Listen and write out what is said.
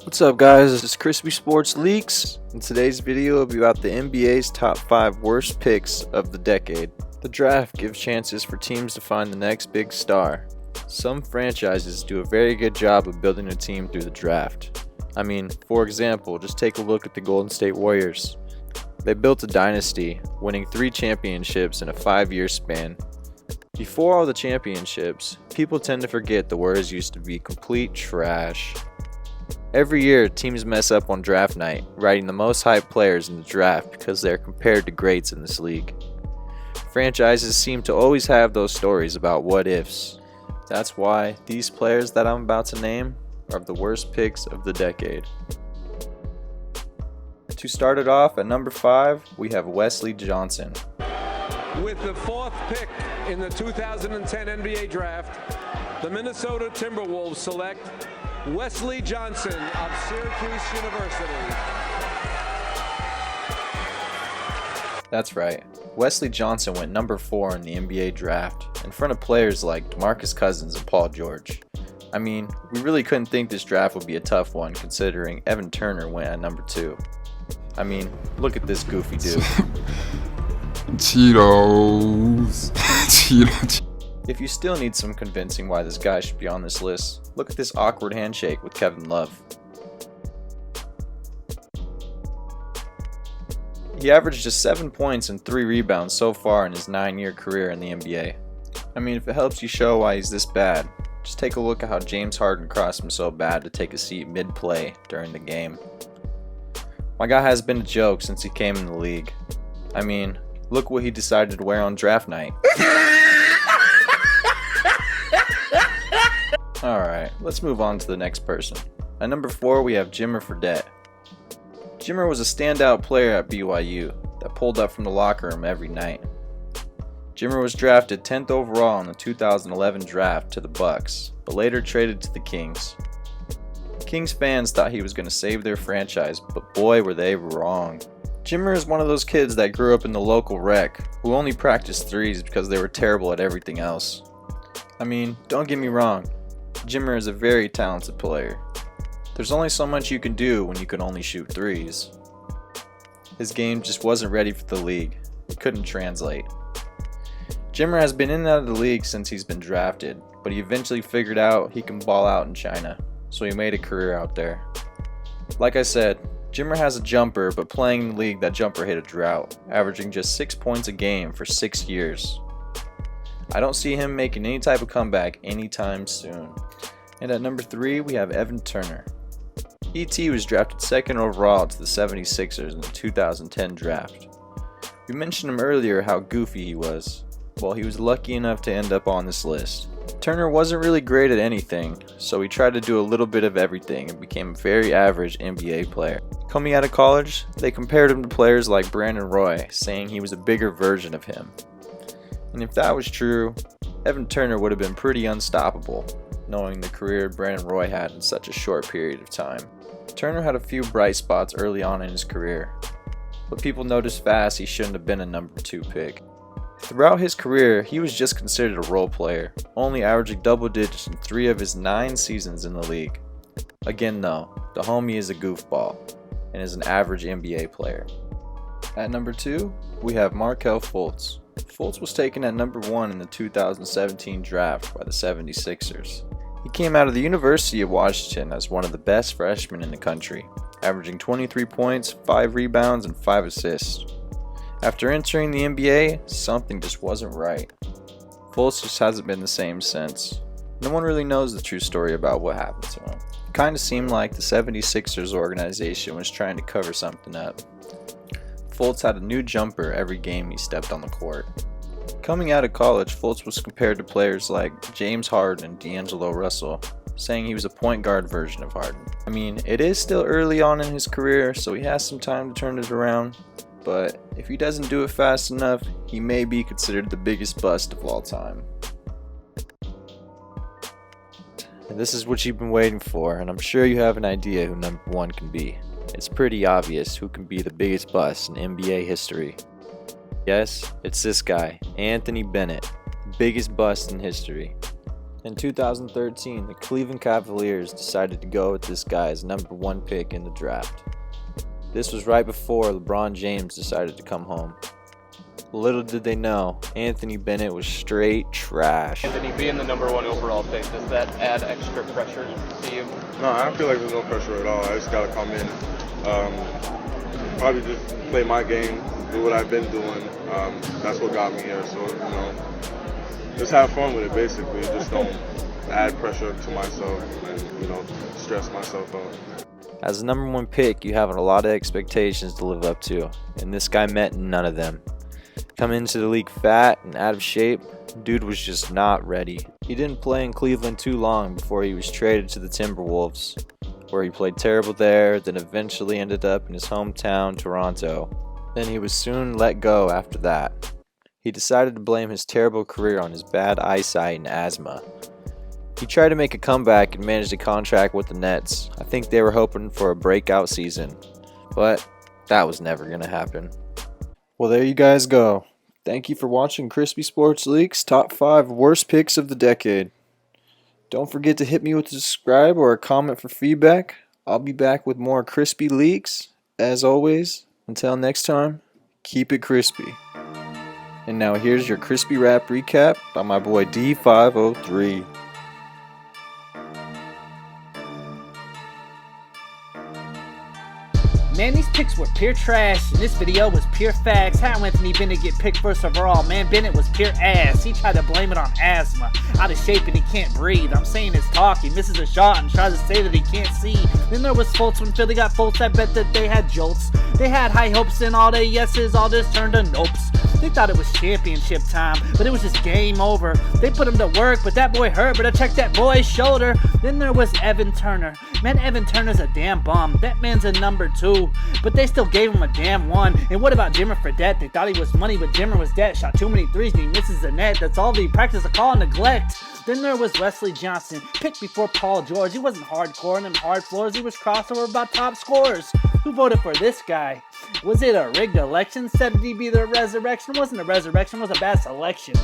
What's up guys, this is Crispy Sports Leaks. In today's video will be about the NBA's top 5 worst picks of the decade. The draft gives chances for teams to find the next big star. Some franchises do a very good job of building a team through the draft. For example, just take a look at the Golden State Warriors. They built a dynasty, winning 3 championships in a 5-year span. Before all the championships, people tend to forget the Warriors used to be complete trash. Every year, teams mess up on draft night, writing the most hyped players in the draft because they are compared to greats in this league. Franchises seem to always have those stories about what ifs. That's why these players that I'm about to name are the worst picks of the decade. To start it off, at number 5, we have Wesley Johnson. With the 4th pick in the 2010 NBA Draft, the Minnesota Timberwolves select Wesley Johnson of Syracuse University. That's right. Wesley Johnson went number 4 in the NBA Draft, in front of players like DeMarcus Cousins and Paul George. We really couldn't think this draft would be a tough one considering Evan Turner went at number 2. Look at this goofy dude. Cheetos. Cheetos. If you still need some convincing why this guy should be on this list, look at this awkward handshake with Kevin Love. He averaged just 7 points and 3 rebounds so far in his 9-year career in the NBA. If it helps you show why he's this bad, just take a look at how James Harden crossed him so bad to take a seat mid-play during the game. My guy has been a joke since he came in the league. Look what he decided to wear on draft night. Alright, let's move on to the next person. At number 4, we have Jimmer Fredette. Jimmer was a standout player at BYU that pulled up from the locker room every night. Jimmer was drafted 10th overall in the 2011 draft to the Bucks, but later traded to the Kings. Kings fans thought he was going to save their franchise, but boy were they wrong. Jimmer is one of those kids that grew up in the local rec, who only practiced threes because they were terrible at everything else. Don't get me wrong, Jimmer is a very talented player. There's only so much you can do when you can only shoot threes. His game just wasn't ready for the league. It couldn't translate. Jimmer has been in and out of the league since he's been drafted, but he eventually figured out he can ball out in China, so he made a career out there. Like I said, Jimmer has a jumper, but playing in the league, that jumper hit a drought, averaging just 6 points a game for 6 years. I don't see him making any type of comeback anytime soon. And at number 3, we have Evan Turner. E.T. was drafted 2nd overall to the 76ers in the 2010 draft. We mentioned him earlier how goofy he was. Well, he was lucky enough to end up on this list. Turner wasn't really great at anything, so he tried to do a little bit of everything and became a very average NBA player. Coming out of college, they compared him to players like Brandon Roy, saying he was a bigger version of him. And if that was true, Evan Turner would have been pretty unstoppable, knowing the career Brandon Roy had in such a short period of time. Turner had a few bright spots early on in his career, but people noticed fast he shouldn't have been a number 2 pick. Throughout his career, he was just considered a role player, only averaging double digits in 3 of his 9 seasons in the league. Again though, the homie is a goofball, and is an average NBA player. At number 2, we have Markelle Fultz. Fultz was taken at number 1 in the 2017 draft by the 76ers. He came out of the University of Washington as one of the best freshmen in the country, averaging 23 points, 5 rebounds, and 5 assists. After entering the NBA, something just wasn't right. Fultz just hasn't been the same since. No one really knows the true story about what happened to him. It kinda seemed like the 76ers organization was trying to cover something up. Fultz had a new jumper every game he stepped on the court. Coming out of college, Fultz was compared to players like James Harden and D'Angelo Russell, saying he was a point guard version of Harden. It is still early on in his career, so he has some time to turn it around, but if he doesn't do it fast enough, he may be considered the biggest bust of all time. And this is what you've been waiting for, and I'm sure you have an idea who number 1 can be. It's pretty obvious who can be the biggest bust in NBA history. Yes, it's this guy, Anthony Bennett, biggest bust in history. In 2013, the Cleveland Cavaliers decided to go with this guy as number 1 pick in the draft. This was right before LeBron James decided to come home. Little did they know, Anthony Bennett was straight trash. Anthony, being the number 1 overall pick, does that add extra pressure to you? No, I don't feel like there's no pressure at all. I just gotta come in, probably just play my game, do what I've been doing. That's what got me here. So, just have fun with it, basically. Just don't add pressure to myself and, stress myself out. As the number 1 pick, you have a lot of expectations to live up to, and this guy met none of them. Coming into the league fat and out of shape, dude was just not ready. He didn't play in Cleveland too long before he was traded to the Timberwolves, where he played terrible there, then eventually ended up in his hometown, Toronto. Then he was soon let go after that. He decided to blame his terrible career on his bad eyesight and asthma. He tried to make a comeback and managed a contract with the Nets. I think they were hoping for a breakout season, but that was never going to happen. Well, there you guys go. Thank you for watching Crispy Sports Leaks Top 5 Worst Picks of the Decade. Don't forget to hit me with a subscribe or a comment for feedback. I'll be back with more Crispy Leaks. As always, until next time, keep it crispy. And now here's your Krispy Rap Recap by my boy D503. Man, these picks were pure trash, and this video was pure facts. How Anthony Bennett get picked first overall? Man, Bennett was pure ass. He tried to blame it on asthma. Out of shape and he can't breathe. I'm saying his talk. He misses a shot and tries to say that he can't see. Then there was Fultz. When Philly got Fultz, I bet that they had jolts. They had high hopes and all their yeses all just turned to nopes. They thought it was championship time, but it was just game over. They put him to work, but that boy hurt, but I checked that boy's shoulder. Then there was Evan Turner. Man, Evan Turner's a damn bum. That man's a number 2, but they still gave him a damn 1. And what about Jimmer Fredette? They thought he was money, but Jimmer was dead. Shot too many threes and he misses the net. That's all the practice of call neglect. Then there was Wesley Johnson, picked before Paul George. He wasn't hardcore on them hard floors. He was crossover about top scorers. Who voted for this guy? Was it a rigged election? Said he'd be the resurrection? Wasn't a resurrection, was a bad selection.